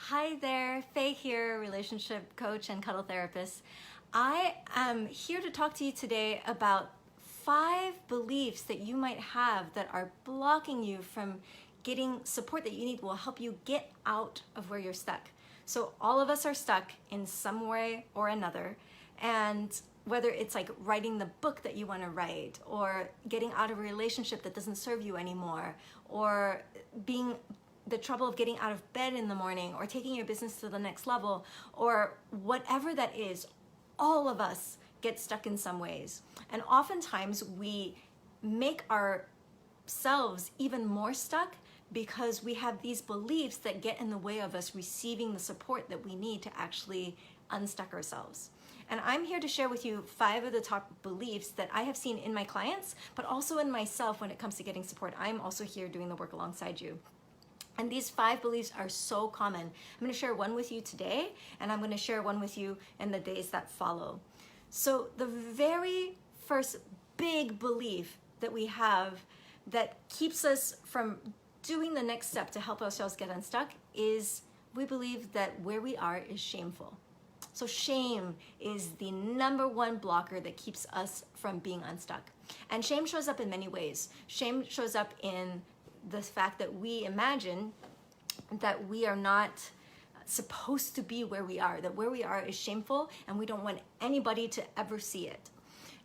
Hi there, Faye here, relationship coach and cuddle therapist. I am here to talk to you today about 5 beliefs that you might have that are blocking you from getting support that you need will help you get out of where you're stuck. So all of us are stuck in some way or another, and whether it's like writing the book that you want to write, or getting out of a relationship that doesn't serve you anymore, or being the trouble of getting out of bed in the morning, or taking your business to the next level, or whatever that is, all of us get stuck in some ways. And oftentimes we make ourselves even more stuck because we have these beliefs that get in the way of us receiving the support that we need to actually unstuck ourselves. And I'm here to share with you 5 of the top beliefs that I have seen in my clients, but also in myself when it comes to getting support. I'm also here doing the work alongside you. And these 5 beliefs are so common. I'm going to share one with you today, and I'm going to share one with you in the days that follow. So the very first big belief that we have that keeps us from doing the next step to help ourselves get unstuck is we believe that where we are is shameful. So shame is the #1 blocker that keeps us from being unstuck. And shame shows up in many ways. Shame shows up in the fact that we imagine that we are not supposed to be where we are, that where we are is shameful and we don't want anybody to ever see it.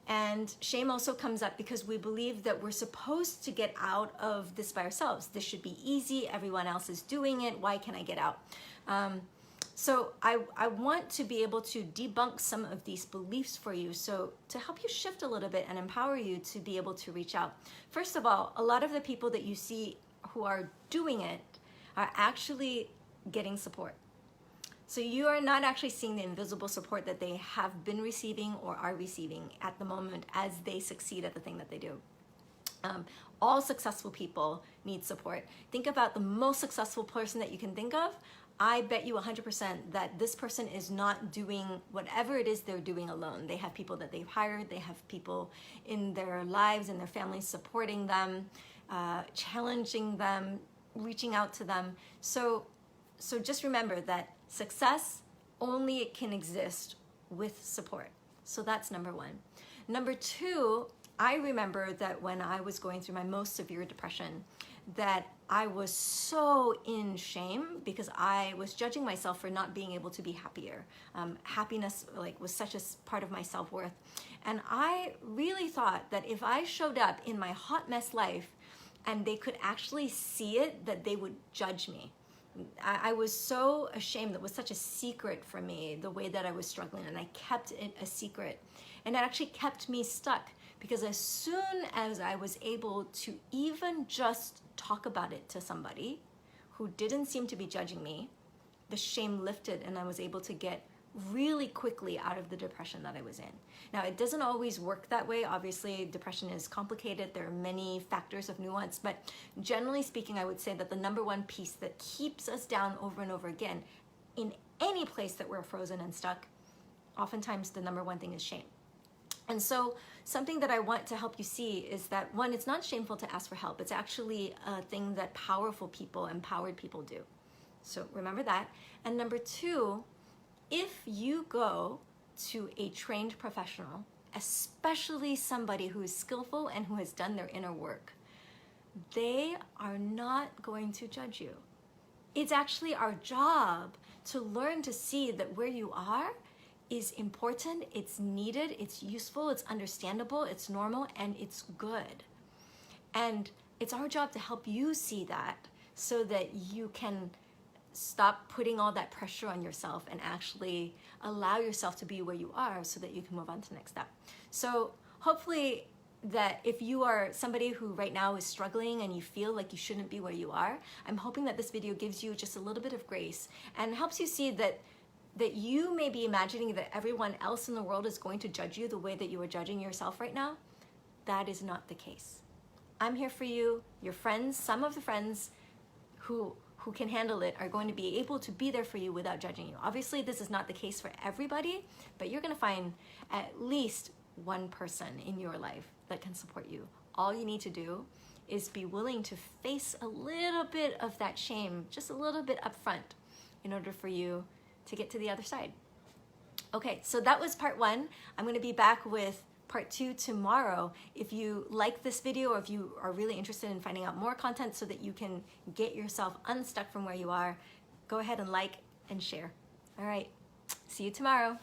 And shame also comes up because we believe that we're supposed to get out of this by ourselves. This should be easy, everyone else is doing it, why can't I get out? So I want to be able to debunk some of these beliefs for you, so to help you shift a little bit and empower you to be able to reach out. First of all, a lot of the people that you see who are doing it are actually getting support. So you are not actually seeing the invisible support that they have been receiving or are receiving at the moment as they succeed at the thing that they do. All successful people need support. Think about the most successful person that you can think of. I bet you 100% that this person is not doing whatever it is they're doing alone. They have people that they've hired, they have people in their lives and their families supporting them, challenging them, reaching out to them. So just remember that success only can exist with support. So that's #1. #2, I remember that when I was going through my most severe depression, that I was so in shame because I was judging myself for not being able to be happier. Happiness was such a part of my self-worth. And I really thought that if I showed up in my hot mess life and they could actually see it, that they would judge me. I was so ashamed. That was such a secret for me, the way that I was struggling, and I kept it a secret. And it actually kept me stuck because as soon as I was able to even just talk about it to somebody who didn't seem to be judging me, the shame lifted and I was able to get really quickly out of the depression that I was in. Now, it doesn't always work that way. Obviously, depression is complicated. There are many factors of nuance, but generally speaking, I would say that the #1 piece that keeps us down over and over again in any place that we're frozen and stuck, oftentimes the #1 thing is shame. And so something that I want to help you see is that, 1, it's not shameful to ask for help. It's actually a thing that powerful people, empowered people do. So remember that. And #2, if you go to a trained professional, especially somebody who is skillful and who has done their inner work, they are not going to judge you. It's actually our job to learn to see that where you are is important, it's needed, it's useful, it's understandable, it's normal, and it's good. And it's our job to help you see that so that you can stop putting all that pressure on yourself and actually allow yourself to be where you are so that you can move on to the next step. So hopefully that if you are somebody who right now is struggling and you feel like you shouldn't be where you are, I'm hoping that this video gives you just a little bit of grace and helps you see that you may be imagining that everyone else in the world is going to judge you the way that you are judging yourself right now. That is not the case. I'm here for you. Your friends, some of the friends who can handle it are going to be able to be there for you without judging you. Obviously, this is not the case for everybody, but you're going to find at least one person in your life that can support you. All you need to do is be willing to face a little bit of that shame, just a little bit up front, in order for you to get to the other side. Okay, so that was part 1. I'm going to be back with part 2 tomorrow. If you like this video, or if you are really interested in finding out more content so that you can get yourself unstuck from where you are, go ahead and like and share. All right, see you tomorrow.